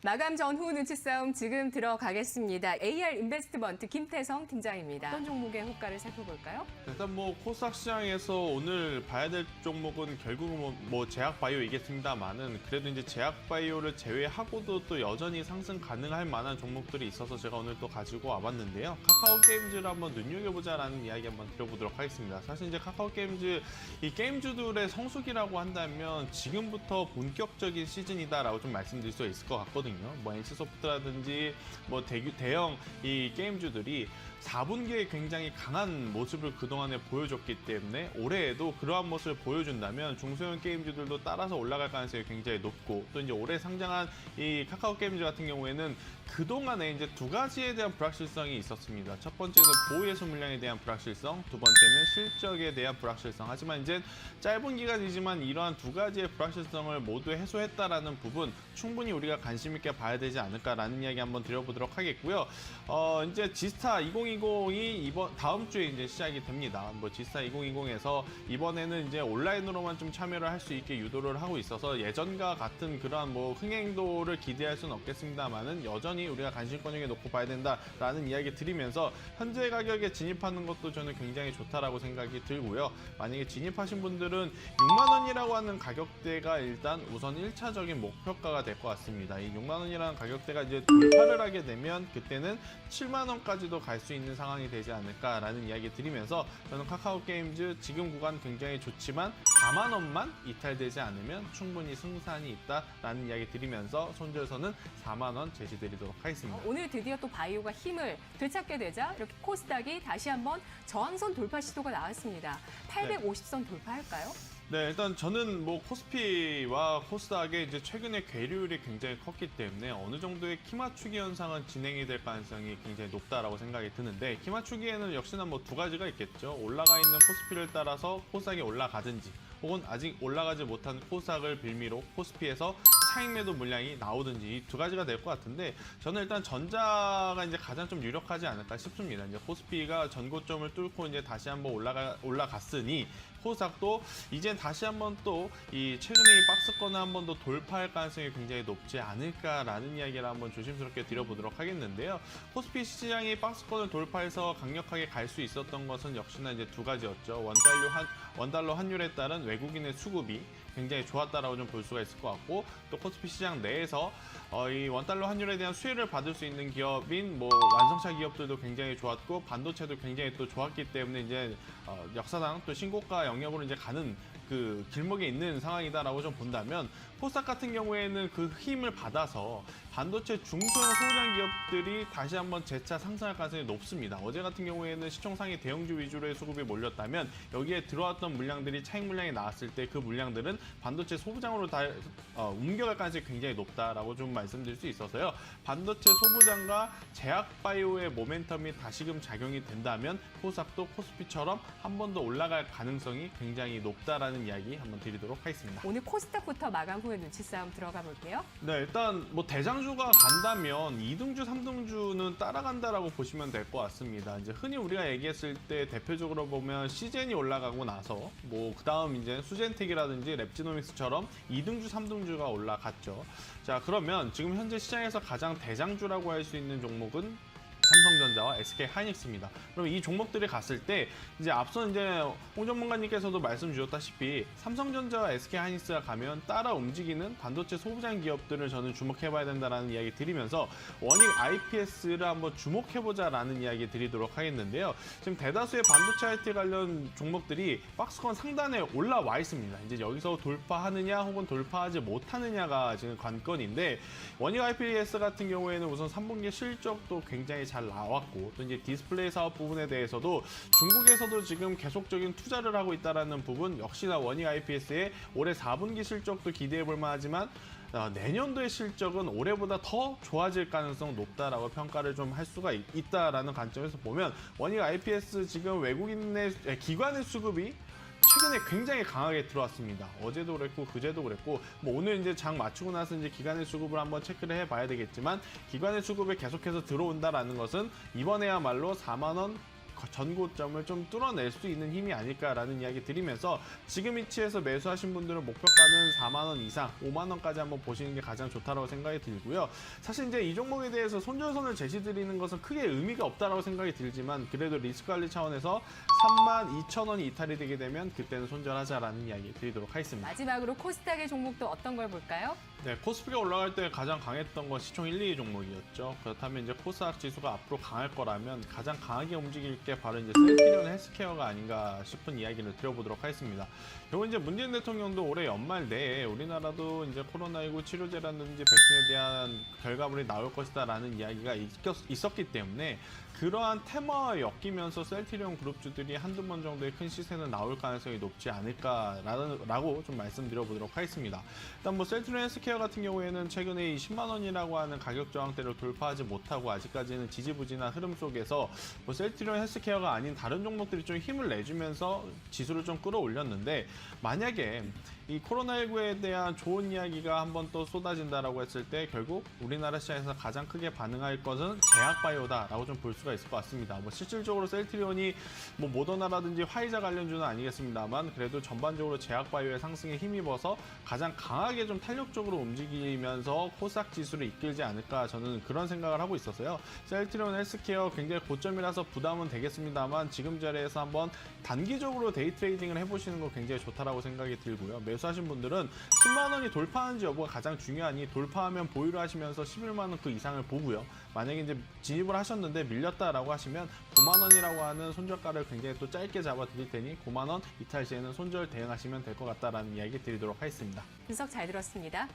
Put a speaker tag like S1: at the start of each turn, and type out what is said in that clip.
S1: 마감 전후 눈치 싸움 지금 들어가겠습니다. AR 인베스트먼트 김태성 팀장입니다. 어떤 종목의 호가를 살펴볼까요?
S2: 일단 코스닥 시장에서 오늘 봐야 될 종목은 결국은 제약 바이오이겠습니다만은 그래도 이제 제약 바이오를 제외하고도 또 여전히 상승 가능할 만한 종목들이 있어서 제가 오늘 또 가지고 와봤는데요. 카카오 게임즈를 한번 눈여겨보자라는 이야기 한번 드려보도록 하겠습니다. 사실 이제 카카오 게임즈 이 게임주들의 성수기라고 한다면 지금부터 본격적인 시즌이다라고 좀 말씀드릴 수 있을 것 같거든요. NC소프트라든지 대형 이 게임주들이 4분기에 굉장히 강한 모습을 그동안에 보여줬기 때문에 올해에도 그러한 모습을 보여준다면 중소형 게임주들도 따라서 올라갈 가능성이 굉장히 높고, 또 이제 올해 상장한 이 카카오 게임즈 같은 경우에는 그동안에 이제 두 가지에 대한 불확실성이 있었습니다. 첫 번째는 보유예수 물량에 대한 불확실성, 두 번째는 실적에 대한 불확실성. 하지만 이제 짧은 기간이지만 이러한 두 가지의 불확실성을 모두 해소했다라는 부분 충분히 우리가 관심 있게 봐야 되지 않을까라는 이야기 한번 드려보도록 하겠고요. 이제 지스타 2020이 다음 주에 이제 시작이 됩니다. 지스타 2020에서 이번에는 이제 온라인으로만 좀 참여를 할 수 있게 유도를 하고 있어서 예전과 같은 그러한 흥행도를 기대할 수는 없겠습니다만은 여전히 우리가 관심권에게 놓고 봐야 된다라는 이야기 드리면서 현재 가격에 진입하는 것도 저는 굉장히 좋다라고 생각이 들고요. 만약에 진입하신 분들은 6만 원이라고 하는 가격대가 일단 우선 1차적인 목표가가 될 것 같습니다. 이 6만 원이라는 가격대가 이제 돌파를 하게 되면 그때는 7만 원까지도 갈 수 있는 상황이 되지 않을까라는 이야기 드리면서 저는 카카오 게임즈 지금 구간 굉장히 좋지만 4만 원만 이탈되지 않으면 충분히 승산이 있다라는 이야기 드리면서 손절선은 4만 원 제시드리도록 하겠습니다.
S1: 오늘 드디어 또 바이오가 힘을 되찾게 되자 이렇게 코스닥이 다시 한번 저항선 돌파 시도가 나왔습니다. 850선 돌파할까요?
S2: 네, 일단 저는 코스피와 코스닥의 이제 최근에 괴리율이 굉장히 컸기 때문에 어느 정도의 키 맞추기 현상은 진행이 될 가능성이 굉장히 높다라고 생각이 드는데, 키 맞추기에는 역시나 두 가지가 있겠죠. 올라가 있는 코스피를 따라서 코스닥이 올라가든지, 혹은 아직 올라가지 못한 코스닥을 빌미로 코스피에서 차익 매도 물량이 나오든지 이 두 가지가 될 것 같은데, 저는 일단 전자가 이제 가장 좀 유력하지 않을까 싶습니다. 이제 코스피가 전고점을 뚫고 이제 다시 한번 올라갔으니 코스닥도 이제 다시 한번 또 이 최근에 이 박스권을 한번 더 돌파할 가능성이 굉장히 높지 않을까라는 이야기를 한번 조심스럽게 드려보도록 하겠는데요. 코스피 시장이 박스권을 돌파해서 강력하게 갈 수 있었던 것은 역시나 이제 두 가지였죠. 원달러 환율에 따른 외국인의 수급이 굉장히 좋았다라고 좀 볼 수가 있을 것 같고, 또 코스피 시장 내에서 이 원달러 환율에 대한 수혜를 받을 수 있는 기업인 완성차 기업들도 굉장히 좋았고, 반도체도 굉장히 또 좋았기 때문에 이제 역사상 또 신고가 영역으로 이제 가는 그 길목에 있는 상황이다라고 좀 본다면, 코스닥 같은 경우에는 그 힘을 받아서 반도체 중소형 소량 기업들이 다시 한번 재차 상승할 가능성이 높습니다. 어제 같은 경우에는 시총상위 대형주 위주로의 수급이 몰렸다면 여기에 들어왔던 물량들이 차익 물량이 나왔을 때 그 물량들은 반도체 소부장으로 옮겨갈 가능성이 굉장히 높다라고 좀 말씀드릴 수 있어서요. 반도체 소부장과 제약 바이오의 모멘텀이 다시금 작용이 된다면 코스닥도 코스피처럼 한 번 더 올라갈 가능성이 굉장히 높다라는 이야기 한번 드리도록 하겠습니다.
S1: 오늘 코스닥부터 마감 후에 눈치 싸움 들어가 볼게요.
S2: 네, 일단 대장주가 간다면 2등주, 3등주는 따라간다라고 보시면 될 것 같습니다. 이제 흔히 우리가 얘기했을 때 대표적으로 보면 시젠이 올라가고 나서 그다음 이제 수젠텍이라든지 랩지노믹스처럼 2등주, 3등주가 올라갔죠. 자, 그러면 지금 현재 시장에서 가장 대장주라고 할 수 있는 종목은 삼성전자와 SK하이닉스입니다. 그럼 이 종목들이 갔을 때 이제 앞서 이제 홍 전문가님께서도 말씀 주셨다시피 삼성전자와 SK하이닉스가 가면 따라 움직이는 반도체 소부장 기업들을 저는 주목해봐야 된다라는 이야기 드리면서 원익 IPS를 한번 주목해보자라는 이야기 드리도록 하겠는데요. 지금 대다수의 반도체 IT 관련 종목들이 박스권 상단에 올라와 있습니다. 이제 여기서 돌파하느냐 혹은 돌파하지 못하느냐가 지금 관건인데, 원익 IPS 같은 경우에는 우선 3분기 실적도 굉장히 잘 나왔고, 또 이제 디스플레이 사업 부분에 대해서도 중국에서도 지금 계속적인 투자를 하고 있다는 부분 역시나 원익 IPS의 올해 4분기 실적도 기대해 볼 만하지만 내년도의 실적은 올해보다 더 좋아질 가능성 높다라고 평가를 좀 할 수가 있다라는 관점에서 보면 원익 IPS 지금 외국인의 기관의 수급이 최근에 굉장히 강하게 들어왔습니다. 어제도 그랬고 그제도 그랬고 오늘 이제 장 맞추고 나서 이제 기관의 수급을 한번 체크를 해봐야 되겠지만, 기관의 수급이 계속해서 들어온다라는 것은 이번에야말로 4만 원 전고점을 좀 뚫어낼 수 있는 힘이 아닐까라는 이야기 드리면서 지금 위치에서 매수하신 분들은 목표가는 4만 원 이상, 5만 원까지 한번 보시는 게 가장 좋다라고 생각이 들고요. 사실 이제 이 종목에 대해서 손절선을 제시드리는 것은 크게 의미가 없다라고 생각이 들지만 그래도 리스크 관리 차원에서 32,000원이 이탈이 되게 되면 그때는 손절하자라는 이야기 드리도록 하겠습니다.
S1: 마지막으로 코스닥의 종목도 어떤 걸 볼까요?
S2: 네, 코스피가 올라갈 때 가장 강했던 건 시총 1, 2위 종목이었죠. 그렇다면 이제 코스닥 지수가 앞으로 강할 거라면 가장 강하게 움직일 게 바로 이제 셀트리온 헬스케어가 아닌가 싶은 이야기를 드려보도록 하겠습니다. 결국 이제 문재인 대통령도 올해 연말 내에 우리나라도 이제 코로나19 치료제라든지 백신에 대한 결과물이 나올 것이다라는 이야기가 있었기 때문에 그러한 테마와 엮이면서 셀트리온 그룹주들이 한두 번 정도의 큰 시세는 나올 가능성이 높지 않을까라고 좀 말씀드려보도록 하겠습니다. 일단 뭐 셀트리온 헬스케어 같은 경우에는 최근에 20만 원이라고 하는 가격 저항대를 돌파하지 못하고 아직까지는 지지부진한 흐름 속에서 뭐 셀트리온 헬스케어가 아닌 다른 종목들이 좀 힘을 내주면서 지수를 좀 끌어올렸는데 만약에 이 코로나19에 대한 좋은 이야기가 한 번 또 쏟아진다라고 했을 때 결국 우리나라 시장에서 가장 크게 반응할 것은 제약바이오다라고 좀 볼 수가 있을 것 같습니다. 뭐 실질적으로 셀트리온이 뭐 모더나라든지 화이자 관련주는 아니겠습니다만 그래도 전반적으로 제약바이오의 상승에 힘입어서 가장 강하게 좀 탄력적으로 움직이면서 코스닥 지수를 이끌지 않을까 저는 그런 생각을 하고 있어서요. 셀트리온 헬스케어 굉장히 고점이라서 부담은 되겠습니다만 지금 자리에서 한번 단기적으로 데이 트레이딩을 해보시는 거 굉장히 좋다라고 생각이 들고요. 매수하신 분들은 10만 원이 돌파하는지 여부가 가장 중요하니 돌파하면 보유를 하시면서 11만 원 그 이상을 보고요. 만약에 이제 진입을 하셨는데 밀렸다라고 하시면 9만 원이라고 하는 손절가를 굉장히 또 짧게 잡아 드릴 테니 9만 원 이탈 시에는 손절 대응하시면 될 것 같다라는 이야기 드리도록 하겠습니다.
S1: 분석 잘 들었습니다.